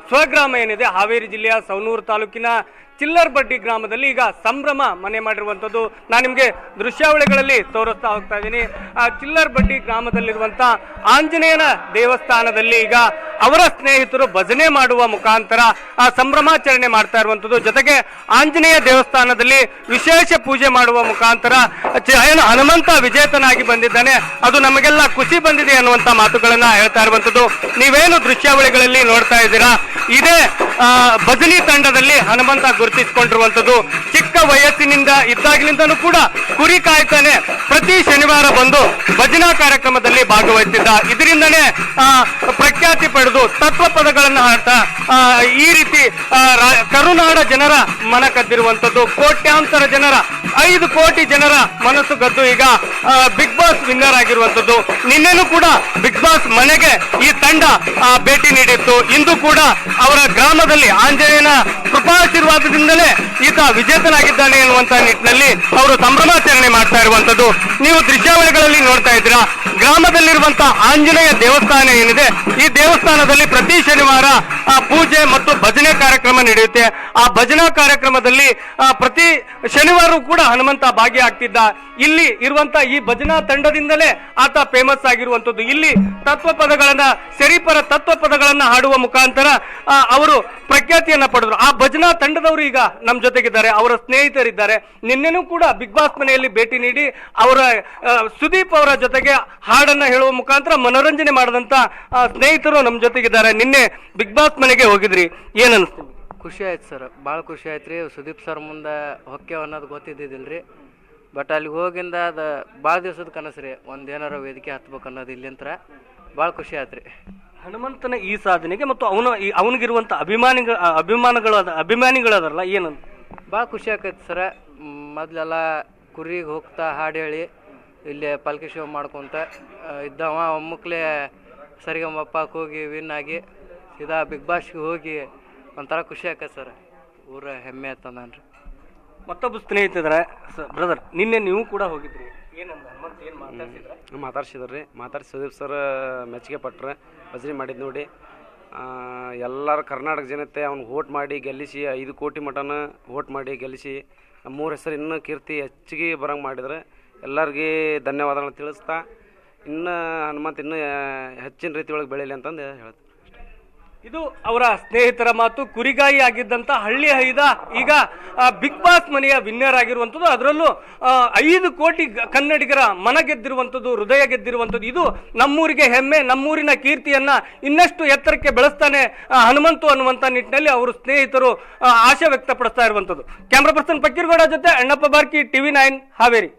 ಸ್ವಗ್ರಾಮ ಏನಿದೆ ಹಾವೇರಿ ಜಿಲ್ಲೆಯ ಸವಣೂರು ತಾಲೂಕಿನ ಚಿಲ್ಲರ್ಬಡ್ಡಿ ಗ್ರಾಮದಲ್ಲಿ ಈಗ ಸಂಭ್ರಮ ಮನೆ ಮಾಡಿರುವಂಥದ್ದು. ನಾನು ನಿಮಗೆ ದೃಶ್ಯಾವಳಿಗಳಲ್ಲಿ ತೋರಿಸ್ತಾ ಹೋಗ್ತಾ ಇದ್ದೀನಿ. ಆ ಚಿಲ್ಲರ್ಬಡ್ಡಿ ಗ್ರಾಮದಲ್ಲಿರುವಂಥ ಆಂಜನೇಯನ ದೇವಸ್ಥಾನದಲ್ಲಿ ಈಗ ಅವರ ಸ್ನೇಹಿತರು ಭಜನೆ ಮಾಡುವ ಮುಖಾಂತರ ಆ ಸಂಭ್ರಮಾಚರಣೆ ಮಾಡ್ತಾ ಇರುವಂಥದ್ದು. ಜೊತೆಗೆ ಆಂಜನೇಯ ದೇವಸ್ಥಾನದಲ್ಲಿ ವಿಶೇಷ ಪೂಜೆ ಮಾಡುವ ಮುಖಾಂತರ ಏನು ಹನುಮಂತ ವಿಜೇತನಾಗಿ ಬಂದಿದ್ದಾನೆ, ಅದು ನಮಗೆಲ್ಲ ಖುಷಿ ಬಂದಿದೆ ಅನ್ನುವಂಥ ಮಾತುಗಳನ್ನ ಹೇಳ್ತಾ ಇರುವಂಥದ್ದು. ನೀವೇನು ದೃಶ್ಯಾವಳಿಗಳಲ್ಲಿ ನೋಡ್ತಾ ಇದ್ದೀರಾ, ಇದೇ ಭಜನಿ ತಂಡದಲ್ಲಿ ಹನುಮಂತ ಗುರುತಿಸಿಕೊಂಡಿರುವಂಥದ್ದು. ಚಿಕ್ಕ ವಯಸ್ಸಿನಿಂದ ಇದ್ದಾಗಲಿಂದನೂ ಕೂಡ ಕುರಿ ಕಾಯ್ತಾನೆ ಪ್ರತಿ ಶನಿವಾರ ಬಂದು ಭಜನಾ ಕಾರ್ಯಕ್ರಮದಲ್ಲಿ ಭಾಗವಹಿಸಿದ್ದ. ಇದರಿಂದನೇ ಪ್ರಖ್ಯಾತಿ ಪಡೆದು ತತ್ವ ಪದಗಳನ್ನು ಹಾಡ್ತಾ ಈ ರೀತಿ ಕರುನಾಡ ಜನರ ಮನ ಕದ್ದಿರುವಂಥದ್ದು. ಕೋಟ್ಯಾಂತರ ಜನರ 5 ಕೋಟಿ ಜನರ ಮನಸ್ಸು ಗದ್ದು ಈಗ ಬಿಗ್ ಬಾಸ್ ವಿನ್ನರ್ ಆಗಿರುವಂಥದ್ದು. ನಿನ್ನೆನೂ ಕೂಡ ಬಿಗ್ ಬಾಸ್ ಮನೆಗೆ ಈ ತಂಡ ಭೇಟಿ ನೀಡಿತ್ತು. ಇಂದು ಕೂಡ ಅವರ ಗ್ರಾಮದಲ್ಲಿ ಆಂಜನೇಯನ ಕೃಪಾಶೀರ್ವಾದದಿಂದಲೇ ಈತ ವಿಜೇತನಾಗಿದ್ದಾನೆ ಎನ್ನುವಂತ ನಿಟ್ಟಿನಲ್ಲಿ ಅವರು ಸಂಭ್ರಮಾಚರಣೆ ಮಾಡ್ತಾ ಇರುವಂತದ್ದು ನೀವು ದೃಶ್ಯಾವಳಿಗಳಲ್ಲಿ ನೋಡ್ತಾ ಇದ್ದೀರಾ. ಗ್ರಾಮದಲ್ಲಿರುವಂತಹ ಆಂಜನೇಯ ದೇವಸ್ಥಾನ ಏನಿದೆ, ಈ ದೇವಸ್ಥಾನದಲ್ಲಿ ಪ್ರತಿ ಶನಿವಾರ ಪೂಜೆ ಮತ್ತು ಭಜನೆ ಕಾರ್ಯಕ್ರಮ ನಡೆಯುತ್ತೆ. ಆ ಭಜನಾ ಕಾರ್ಯಕ್ರಮದಲ್ಲಿ ಪ್ರತಿ ಶನಿವಾರ ಕೂಡ ಹನುಮಂತ ಭಾಗಿಯಾಗ್ತಿದ್ದ. ಇಲ್ಲಿ ಇರುವಂತಹ ಈ ಭಜನಾ ತಂಡದಿಂದಲೇ ಆತ ಫೇಮಸ್ ಆಗಿರುವಂತದ್ದು. ಇಲ್ಲಿ ತತ್ವ ಪದಗಳನ್ನ ಸರಿಪರ ತತ್ವ ಪದಗಳನ್ನ ಹಾಡುವ ಮುಖಾಂತರ ಅವರು ಪ್ರಖ್ಯಾತಿಯನ್ನ ಪಡೆದ್ರು. ಆ ಭಜನಾ ತಂಡದವರು ಈಗ ನಮ್ಮ ಜೊತೆಗಿದ್ದಾರೆ, ಅವರ ಸ್ನೇಹಿತರಿದ್ದಾರೆ. ನಿನ್ನೆನೂ ಕೂಡ ಬಿಗ್ ಬಾಸ್ ಮನೆಯಲ್ಲಿ ಭೇಟಿ ನೀಡಿ ಅವರ ಸುದೀಪ್ ಅವರ ಜೊತೆಗೆ ಹಾಡನ್ನ ಹೇಳುವ ಮುಖಾಂತರ ಮನೋರಂಜನೆ ಮಾಡಿದಂತ ಸ್ನೇಹಿತರು ನಮ್ಮ ಜೊತೆಗಿದ್ದಾರೆ. ನಿನ್ನೆ ಬಿಗ್ ಬಾಸ್ ಮನೆಗೆ ಹೋಗಿದ್ರಿ, ಏನ್ ಅನಿಸ್ತು? ಖುಷಿ ಆಯ್ತು ಸರ್, ಭಾಳ ಖುಷಿ ಆಯ್ತು ರೀ. ಸುದೀಪ್ ಸರ್ ಮುಂದೆ ಹೊಕ್ಕೆವ್ ಅನ್ನೋದು ಗೊತ್ತಿದ್ದಿದ್ದಿಲ್ಲ, ಬಟ್ ಅಲ್ಲಿ ಹೋಗಿಂದ ಅದು ಭಾಳ ದಿವಸದ ಕನಸು ರೀ, ಒಂದೇನಾರ ವೇದಿಕೆ ಹತ್ಬೇಕು ಅನ್ನೋದು ಇಲ್ಲಿಂತ್ರ ಭಾಳ ಖುಷಿ ಆಯ್ತು ರೀ. ಹನುಮಂತನ ಈ ಸಾಧನೆಗೆ ಮತ್ತು ಅವನಿಗಿರುವಂಥ ಅಭಿಮಾನಿಗಳದಾರಲ್ಲ, ಏನಂತ ಭಾಳ ಖುಷಿ ಆಕೈತಿ ಸರ. ಮೊದಲೆಲ್ಲ ಕುರಿಗೆ ಹೋಗ್ತಾ ಹಾಡು ಹೇಳಿ ಇಲ್ಲೇ ಪಾಲ್ಕಿ ಶೋ ಮಾಡ್ಕೊತ ಇದ್ದವ ಒಮ್ಮಕ್ಲೆ ಸರಿಗಮ್ಮಪ್ಪಕ್ಕೆ ಹೋಗಿ ವಿನ್ ಆಗಿ ಸೀದಾ ಬಿಗ್ ಬಾಸ್ಗೆ ಹೋಗಿ ಒಂಥರ ಖುಷಿ ಆಕೈತೆ ಸರ್. ಊರ ಹೆಮ್ಮೆ ಆಯ್ತಂದ್ರಿ. ಮತ್ತೊಬ್ಬ ಸ್ನೇಹಿತರೆ ಬ್ರದರ್, ನಿನ್ನೆ ನೀವು ಕೂಡ ಹೋಗಿದ್ರಿ, ಮಾತಾಡ್ಸಿದ್ರಿ. ಮಾತಾಡ್ಸಿ ಸುದೀಪ್ ಸರ್ ಮೆಚ್ಚುಗೆ ಪಟ್ರೆ ಭಜನೆ ಮಾಡಿದ್ದು ನೋಡಿ. ಎಲ್ಲರ ಕರ್ನಾಟಕ ಜನತೆ ಅವ್ನಿಗೆ ವೋಟ್ ಮಾಡಿ ಗೆಲ್ಲಿಸಿ 5 ಕೋಟಿ ಮಟನ ವೋಟ್ ಮಾಡಿ ಗೆಲ್ಲಿಸಿ ನಮ್ಮೂರ ಹೆಸರು ಇನ್ನೂ ಕೀರ್ತಿ ಹೆಚ್ಚಿಗೆ ಬರಂಗೆ ಮಾಡಿದ್ರೆ ಎಲ್ಲರಿಗೆ ಧನ್ಯವಾದಗಳನ್ನ ತಿಳಿಸ್ತಾ ಇನ್ನು ಹನುಮಂತ ಇನ್ನೂ ಹೆಚ್ಚಿನ ರೀತಿ ಒಳಗೆ ಬೆಳೀಲಿ ಅಂತಂದು ಹೇಳ್ತೀನಿ. ಇದು ಅವರ ಸ್ನೇಹಿತರ ಮಾತು. ಕುರಿಗಾಯಿ ಆಗಿದ್ದಂತ ಹಳ್ಳಿ ಹೈದ ಈಗ ಬಿಗ್ ಬಾಸ್ ಮನೆಯ ವಿನ್ನರ್ ಆಗಿರುವಂಥದ್ದು, ಅದರಲ್ಲೂ 5 ಕೋಟಿ ಕನ್ನಡಿಗರ ಮನ ಗೆದ್ದಿರುವಂಥದ್ದು, ಹೃದಯ ಗೆದ್ದಿರುವಂಥದ್ದು. ಇದು ನಮ್ಮೂರಿಗೆ ಹೆಮ್ಮೆ, ನಮ್ಮೂರಿನ ಕೀರ್ತಿಯನ್ನ ಇನ್ನಷ್ಟು ಎತ್ತರಕ್ಕೆ ಬೆಳೆಸ್ತಾನೆ ಹನುಮಂತು ಅನ್ನುವಂಥ ನಿಟ್ಟಿನಲ್ಲಿ ಅವರು ಸ್ನೇಹಿತರು ಆಶೆ ವ್ಯಕ್ತಪಡಿಸ್ತಾ ಇರುವಂಥದ್ದು. ಕ್ಯಾಮ್ರಾ ಪರ್ಸನ್ ಪಕ್ಕೀರ್ಗೌಡ ಜೊತೆ ಅಣ್ಣಪ್ಪ ಬಾರ್ಕಿ, TV9 ಹಾವೇರಿ.